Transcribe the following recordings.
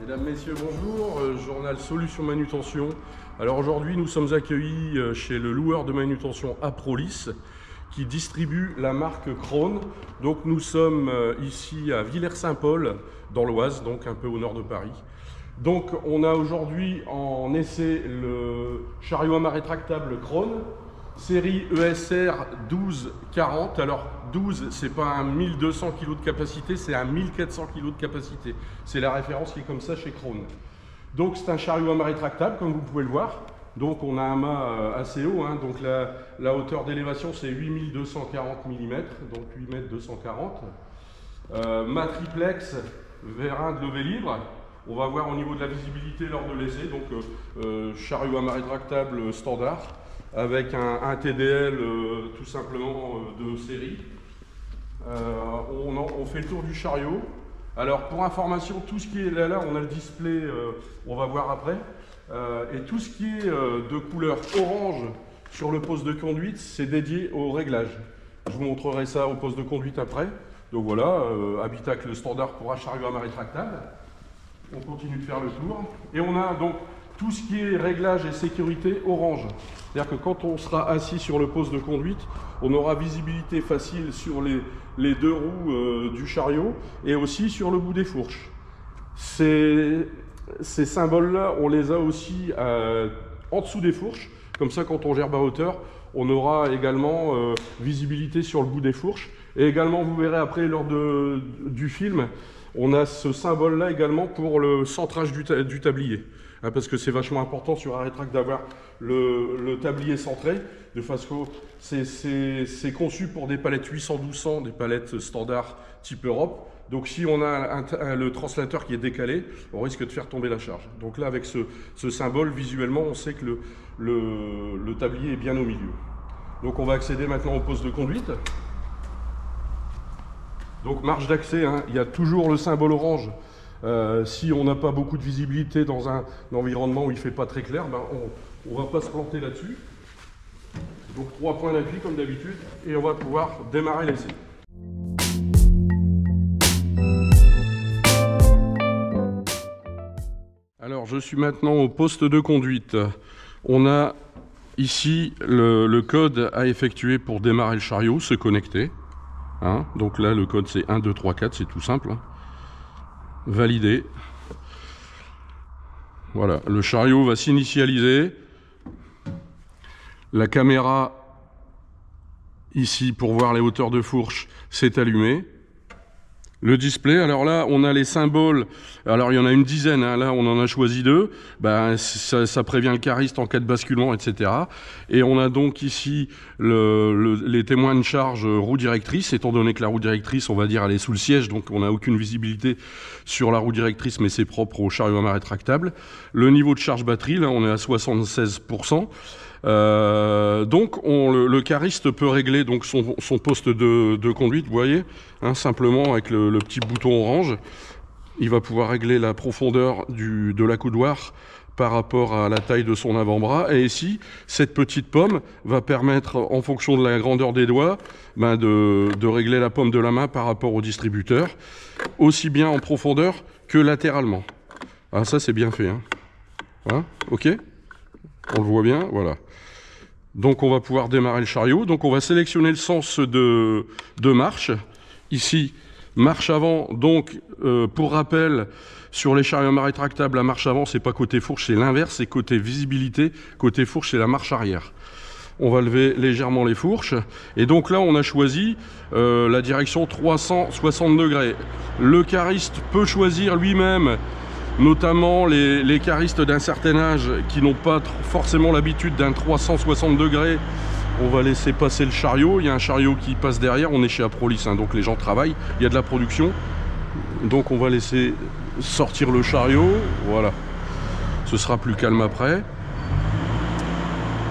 Mesdames, Messieurs, bonjour, journal Solutions Manutention. Alors aujourd'hui, nous sommes accueillis chez le loueur de manutention Aprolis qui distribue la marque Krone. Donc nous sommes ici à Villers-Saint-Paul, dans l'Oise, donc un peu au nord de Paris. Donc on a aujourd'hui en essai le chariot à main rétractable Krone, série ESR 1240. Alors 12, c'est pas un 1200 kg de capacité, c'est un 1400 kg de capacité. C'est la référence qui est comme ça chez Krone. Donc c'est un chariot à main rétractable, comme vous pouvez le voir. Donc on a un mât assez haut, hein. Donc la hauteur d'élévation c'est 8240 mm, donc 8 m 240. Mât triplex, vérin de levée libre. On va voir au niveau de la visibilité lors de l'essai. Donc chariot à main rétractable standard, avec un TDL tout simplement de série. On fait le tour du chariot. Alors pour information, tout ce qui est là, on a le display, on va voir après. Et tout ce qui est de couleur orange sur le poste de conduite, c'est dédié au réglage. Je vous montrerai ça au poste de conduite après. Donc voilà, habitacle standard pour un chariot à main rétractable. On continue de faire le tour. Et on a donc tout ce qui est réglage et sécurité orange. C'est-à-dire que quand on sera assis sur le poste de conduite, on aura visibilité facile sur les deux roues du chariot et aussi sur le bout des fourches. Ces symboles-là, on les a aussi en dessous des fourches. Comme ça, quand on gerbe à hauteur, on aura également visibilité sur le bout des fourches. Et également, vous verrez après lors du film, on a ce symbole-là également pour le centrage du tablier. Parce que c'est vachement important sur un rétract d'avoir le tablier centré, de façon que c'est conçu pour des palettes 800-1200, des palettes standards type Europe. Donc si on a le translateur qui est décalé, on risque de faire tomber la charge. Donc là, avec ce symbole, visuellement, on sait que le tablier est bien au milieu. Donc on va accéder maintenant au poste de conduite. Donc marge d'accès, hein, il y a toujours le symbole orange. Si on n'a pas beaucoup de visibilité dans un environnement où il ne fait pas très clair, ben on ne va pas se planter là-dessus. Donc 3 points d'appui comme d'habitude et on va pouvoir démarrer l'essai. Alors je suis maintenant au poste de conduite. On a ici le code à effectuer pour démarrer le chariot, se connecter. Hein, donc là le code c'est 1, 2, 3, 4, c'est tout simple. Hein. Validé. Voilà, le chariot va s'initialiser. La caméra ici pour voir les hauteurs de fourche s'est allumée. Le display, alors là on a les symboles, alors il y en a une dizaine, hein, là on en a choisi 2, ben, ça prévient le cariste en cas de basculement, etc. Et on a donc ici les témoins de charge roue directrice, étant donné que la roue directrice, on va dire, elle est sous le siège, donc on n'a aucune visibilité sur la roue directrice, mais c'est propre au chariot à main rétractable. Le niveau de charge batterie, là on est à 76%. Donc le cariste peut régler donc son poste de conduite, vous voyez, hein, simplement avec le petit bouton orange. Il va pouvoir régler la profondeur de l'accoudoir par rapport à la taille de son avant-bras. Et ici, cette petite pomme va permettre, en fonction de la grandeur des doigts, ben de régler la pomme de la main par rapport au distributeur, aussi bien en profondeur que latéralement. Ah, ça c'est bien fait, hein. Hein, ok, on le voit bien, voilà. Donc on va pouvoir démarrer le chariot. Donc on va sélectionner le sens de marche. Ici, marche avant. Donc pour rappel, sur les chariots à main rétractables, la marche avant, c'est pas côté fourche, c'est l'inverse, c'est côté visibilité. Côté fourche, c'est la marche arrière. On va lever légèrement les fourches. Et donc là, on a choisi la direction 360 degrés. Le cariste peut choisir lui-même, notamment les caristes d'un certain âge qui n'ont pas forcément l'habitude d'un 360 degrés. On va laisser passer le chariot. Il y a un chariot qui passe derrière. On est chez Aprolis, hein, donc les gens travaillent. Il y a de la production. Donc on va laisser sortir le chariot, voilà. Ce sera plus calme après.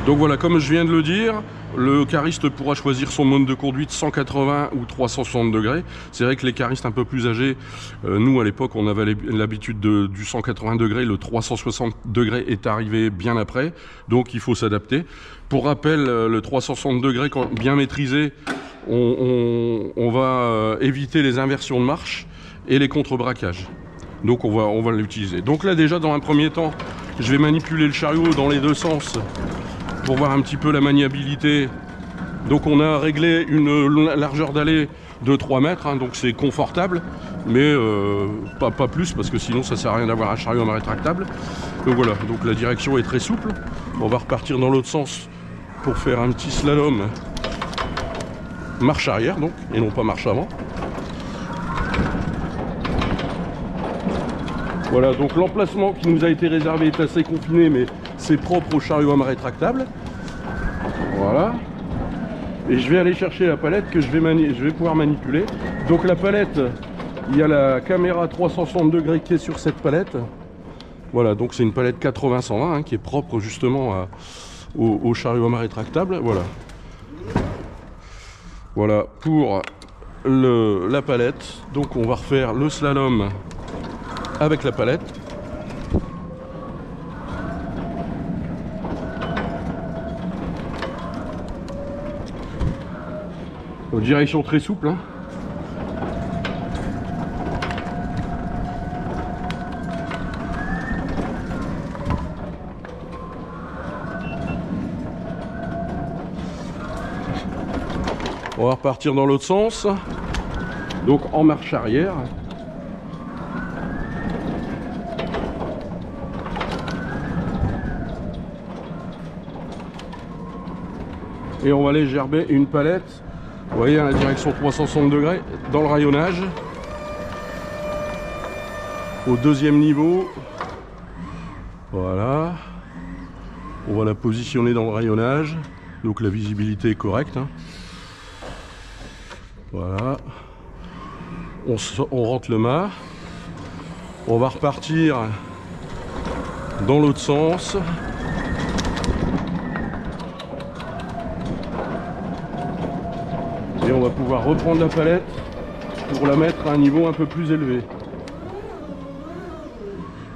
Donc voilà, comme je viens de le dire, le cariste pourra choisir son mode de conduite 180 ou 360 degrés. C'est vrai que les caristes un peu plus âgés, nous à l'époque on avait l'habitude du 180 degrés, le 360 degrés est arrivé bien après, donc il faut s'adapter. Pour rappel, le 360 degrés, quand bien maîtrisé, on va éviter les inversions de marche et les contre-braquages. Donc on va l'utiliser. Donc là déjà dans un premier temps, je vais manipuler le chariot dans les deux sens pour voir un petit peu la maniabilité. Donc on a réglé une largeur d'allée de 3 mètres, hein, donc c'est confortable, mais pas plus, parce que sinon ça sert à rien d'avoir un chariot à main rétractable. Donc voilà, donc la direction est très souple. On va repartir dans l'autre sens pour faire un petit slalom marche arrière, donc, et non pas marche avant. Voilà, donc l'emplacement qui nous a été réservé est assez confiné, mais c'est propre au chariot à main rétractable. Voilà. Et je vais aller chercher la palette que je vais pouvoir manipuler. Donc la palette, il y a la caméra 360 degrés qui est sur cette palette. Voilà, donc c'est une palette 80-120 hein, qui est propre justement au chariot à main rétractable. Voilà. Voilà pour la palette. Donc on va refaire le slalom avec la palette. Direction très souple, hein. On va repartir dans l'autre sens, donc en marche arrière. Et on va aller gerber une palette. Vous voyez, à la direction 360 degrés dans le rayonnage. Au deuxième niveau. Voilà. On va la positionner dans le rayonnage. Donc la visibilité est correcte. Hein. Voilà. On rentre le mât. On va repartir dans l'autre sens. Et on va pouvoir reprendre la palette pour la mettre à un niveau un peu plus élevé.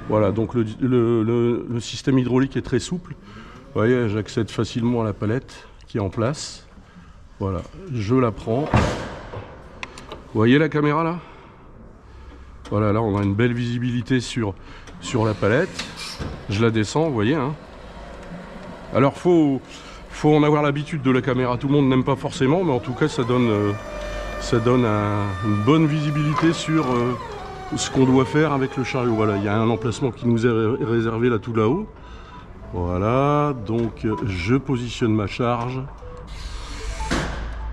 Voilà, donc le système hydraulique est très souple. Vous voyez, j'accède facilement à la palette qui est en place. Voilà, je la prends. Vous voyez la caméra là? Voilà, là on a une belle visibilité sur la palette. Je la descends, vous voyez. Hein. Alors faut en avoir l'habitude de la caméra, tout le monde n'aime pas forcément, mais en tout cas ça donne une bonne visibilité sur ce qu'on doit faire avec le chariot. Voilà, il y a un emplacement qui nous est réservé là tout là-haut. Voilà, donc je positionne ma charge.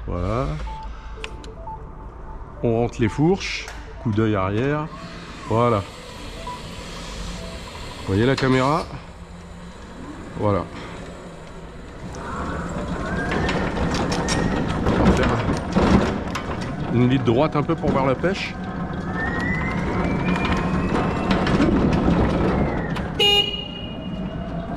Voilà. On rentre les fourches, coup d'œil arrière. Voilà. Vous voyez la caméra? Voilà. Une ligne droite un peu pour voir la pêche.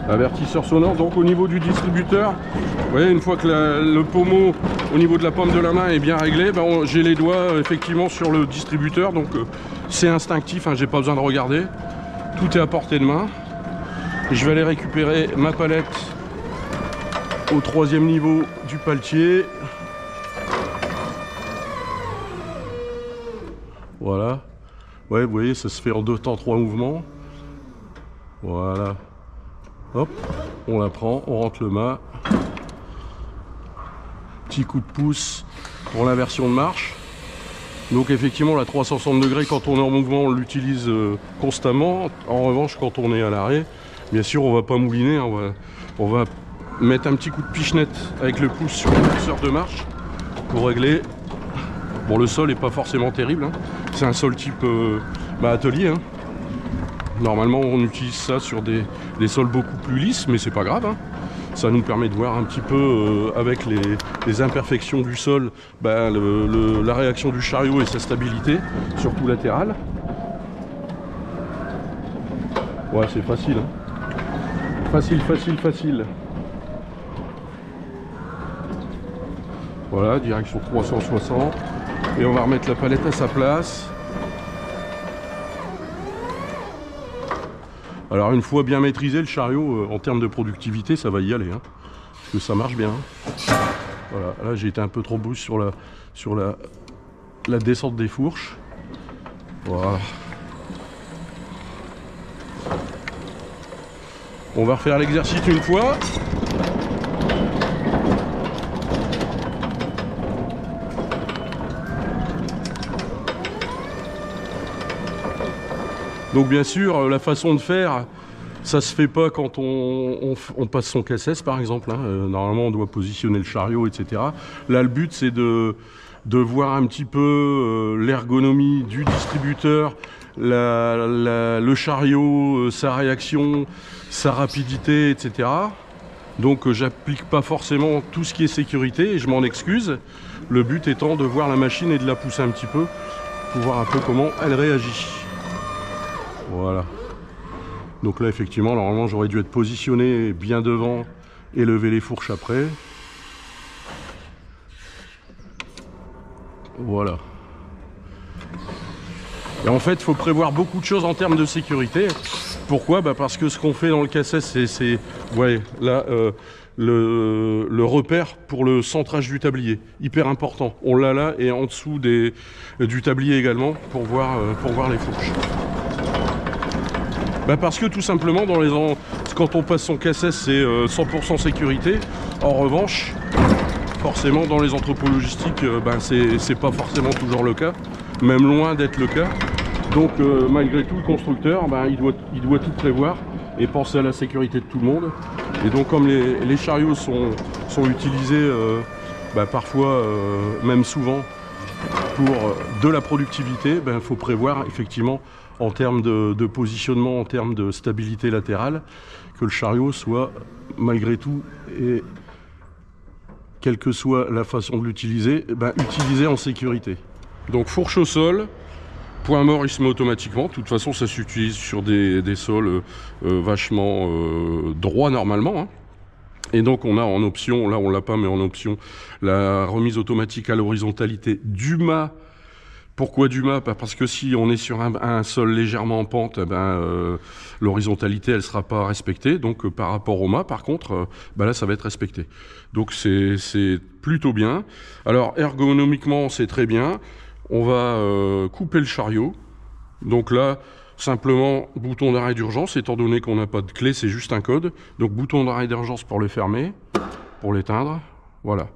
Avertisseur sonore. Donc au niveau du distributeur, vous voyez, une fois que le pommeau au niveau de la paume de la main est bien réglé, ben j'ai les doigts effectivement sur le distributeur, donc c'est instinctif, hein, j'ai pas besoin de regarder, tout est à portée de main. Et je vais aller récupérer ma palette au troisième niveau du paletier. Voilà. Ouais, vous voyez, ça se fait en 2 temps 3 mouvements. Voilà. Hop, on la prend, on rentre le mât. Petit coup de pouce pour l'inversion de marche. Donc effectivement, la 360 degrés, quand on est en mouvement, on l'utilise constamment. En revanche, quand on est à l'arrêt, bien sûr, on va pas mouliner. Hein, on va mettre un petit coup de pichenette avec le pouce sur le curseur de marche pour régler. Bon, le sol n'est pas forcément terrible. Hein. C'est un sol type atelier. Hein. Normalement, on utilise ça sur des sols beaucoup plus lisses, mais c'est pas grave. Hein. Ça nous permet de voir un petit peu, avec les imperfections du sol, la réaction du chariot et sa stabilité, surtout latérale. Ouais, c'est facile. Hein. Facile, facile, facile. Voilà, direction 360. Et on va remettre la palette à sa place. Alors une fois bien maîtrisé le chariot, en termes de productivité, ça va y aller. Hein, parce que ça marche bien. Voilà, là j'ai été un peu trop brusque sur la descente des fourches. Voilà. On va refaire l'exercice une fois. Donc bien sûr, la façon de faire, ça se fait pas quand on passe son KSS par exemple. Hein. Normalement, on doit positionner le chariot, etc. Là, le but, c'est de voir un petit peu l'ergonomie du distributeur, le chariot, sa réaction, sa rapidité, etc. Donc j'applique pas forcément tout ce qui est sécurité et je m'en excuse. Le but étant de voir la machine et de la pousser un petit peu pour voir un peu comment elle réagit. Voilà. Donc là effectivement normalement j'aurais dû être positionné bien devant et lever les fourches après. Voilà. Et en fait il faut prévoir beaucoup de choses en termes de sécurité. Pourquoi? Parce que ce qu'on fait dans le KSS c'est ouais, là le repère pour le centrage du tablier, hyper important. On l'a là et en dessous du tablier également pour voir les fourches. Parce que tout simplement quand on passe son KSS c'est 100% sécurité. En revanche, forcément dans les entrepôts logistiques c'est pas forcément toujours le cas, même loin d'être le cas. Donc malgré tout le constructeur il doit tout prévoir et penser à la sécurité de tout le monde. Et donc comme les chariots sont utilisés parfois même souvent pour de la productivité, il faut prévoir effectivement en termes de positionnement, en termes de stabilité latérale, que le chariot soit malgré tout, et quelle que soit la façon de l'utiliser, utilisé en sécurité. Donc fourche au sol, point mort il se met automatiquement, de toute façon ça s'utilise sur des sols vachement droits normalement. Hein. Et donc on a en option, là on l'a pas mais en option, la remise automatique à l'horizontalité du mât. Pourquoi du mât? Parce que si on est sur un sol légèrement en pente, l'horizontalité elle sera pas respectée. Donc par rapport au mât par contre, là ça va être respecté. Donc c'est plutôt bien. Alors ergonomiquement c'est très bien. On va couper le chariot. Donc là simplement bouton d'arrêt d'urgence, étant donné qu'on n'a pas de clé, c'est juste un code. Donc bouton d'arrêt d'urgence pour le fermer, pour l'éteindre. Voilà.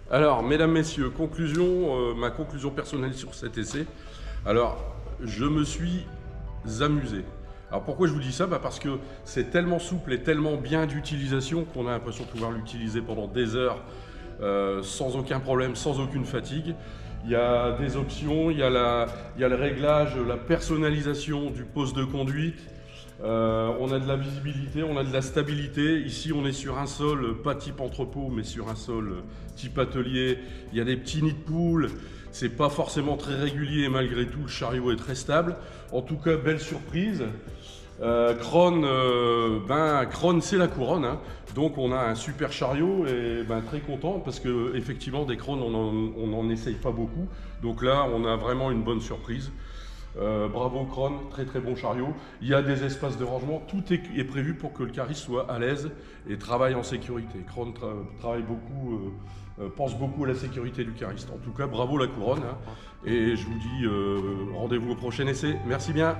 Alors, mesdames, messieurs, ma conclusion personnelle sur cet essai. Alors, je me suis amusé. Alors, pourquoi je vous dis ça? Parce que c'est tellement souple et tellement bien d'utilisation qu'on a l'impression de pouvoir l'utiliser pendant des heures sans aucun problème, sans aucune fatigue. Il y a des options, il y a le réglage, la personnalisation du poste de conduite. On a de la visibilité, on a de la stabilité. Ici on est sur un sol pas type entrepôt mais sur un sol type atelier. Il y a des petits nids de poules, c'est pas forcément très régulier, malgré tout le chariot est très stable. En tout cas belle surprise. Krone, c'est la couronne, hein. Donc on a un super chariot et très content parce que effectivement des Krone on n'en essaye pas beaucoup. Donc là on a vraiment une bonne surprise. Bravo Krone, très très bon chariot. Il y a des espaces de rangement, tout est prévu pour que le cariste soit à l'aise et travaille en sécurité. Krone travaille beaucoup, pense beaucoup à la sécurité du cariste. En tout cas, bravo la couronne. Hein. Et je vous dis rendez-vous au prochain essai. Merci bien.